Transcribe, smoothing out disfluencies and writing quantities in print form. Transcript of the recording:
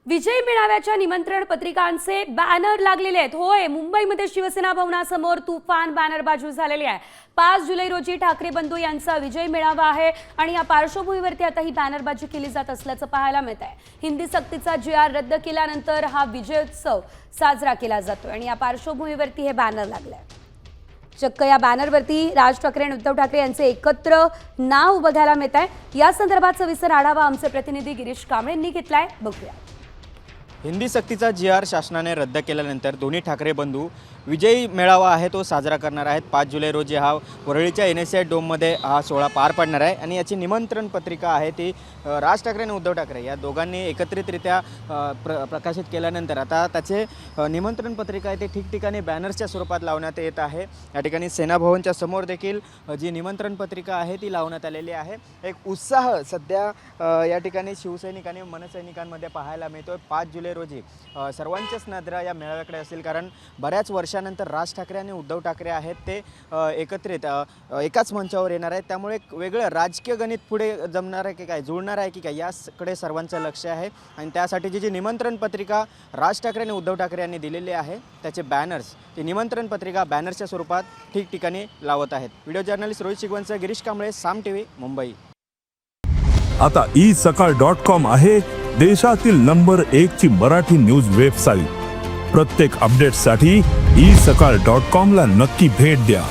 विजय मेळाव्याच्या निमंत्रण पत्रिकांचे बॅनर लागलेले आहेत। होय, मुंबईमध्ये शिवसेना भवनासमोर तुफान बॅनरबाजी झालेली आहे। 5 जुलै रोजी ठाकरे बंधू यांचा विजय मेळावा आहे आणि या पार्श्वभूमीवरती आता ही बॅनरबाजी केली जात असल्याचं पाहायला मिळत आहे। हिंदी सक्तीचा GR रद्द केल्यानंतर हा विजयोत्सव साजरा केला जातो आणि या पार्श्वभूमीवरती हे बॅनर लागले। चक्क या बॅनरवरती राज ठाकरे आणि उद्धव ठाकरे यांचे एकत्र नाव बघायला मिळत आहे। या संदर्भात सविस्तर आढावा आमचे प्रतिनिधी गिरीश कांबळेंनी घेतलाय, बघूया। हिंदी सक्तीचा GR शासनाने रद्द केल्यानंतर दोन्ही ठाकरे बंधू विजयी मेळावा आहे तो साजरा करणार आहेत। 5 जुलै रोजी हा वरळीच्या NSI डोममध्ये हा सोहळा पार पडणार आहे आणि याची निमंत्रण पत्रिका आहे ती राज ठाकरे आणि उद्धव ठाकरे या दोघांनी एकत्रितरित्या प्रकाशित केल्यानंतर आता त्याचे निमंत्रण पत्रिका आहे ते ठिकठिकाणी बॅनर्सच्या स्वरूपात लावण्यात येत आहे। या ठिकाणी सेना भवनच्या समोर देखील जी निमंत्रण पत्रिका आहे ती लावण्यात आलेली आहे। एक उत्साह सध्या या ठिकाणी शिवसैनिक आणि मनसैनिकांमध्ये पाहायला मिळतोय। 5 जुलै रोजी सर्वांच्याच नजरा या मेळाव्याकडे असेल, कारण बऱ्याच वर्षानंतर राज ठाकरे आणि उद्धव ठाकरे आहेत ते एकत्रित एकाच मंचावर येणार आहेत। त्यामुळे एक वेगळं राजकीय गणित पुढे जमणार आहे की काय, जुळणार आहे की काय, याकडे सर्वांचं लक्ष आहे आणि त्यासाठी जी निमंत्रण पत्रिका राज ठाकरे आणि उद्धव ठाकरे यांनी दिलेली आहे त्याचे बॅनर्स, ती निमंत्रण पत्रिका बॅनर्सच्या स्वरूपात ठिकठिकाणी लावत आहेत। व्हिडिओ जर्नलिस्ट रोहित शिगवंत, गिरीश कांबळे, साम TV, मुंबई। आता isakal.com आहे देशातील नंबर 1 ची मराठी न्यूज वेबसाईट। प्रत्येक अपडेटसाठी isakal.com ला नक्की भेट द्या।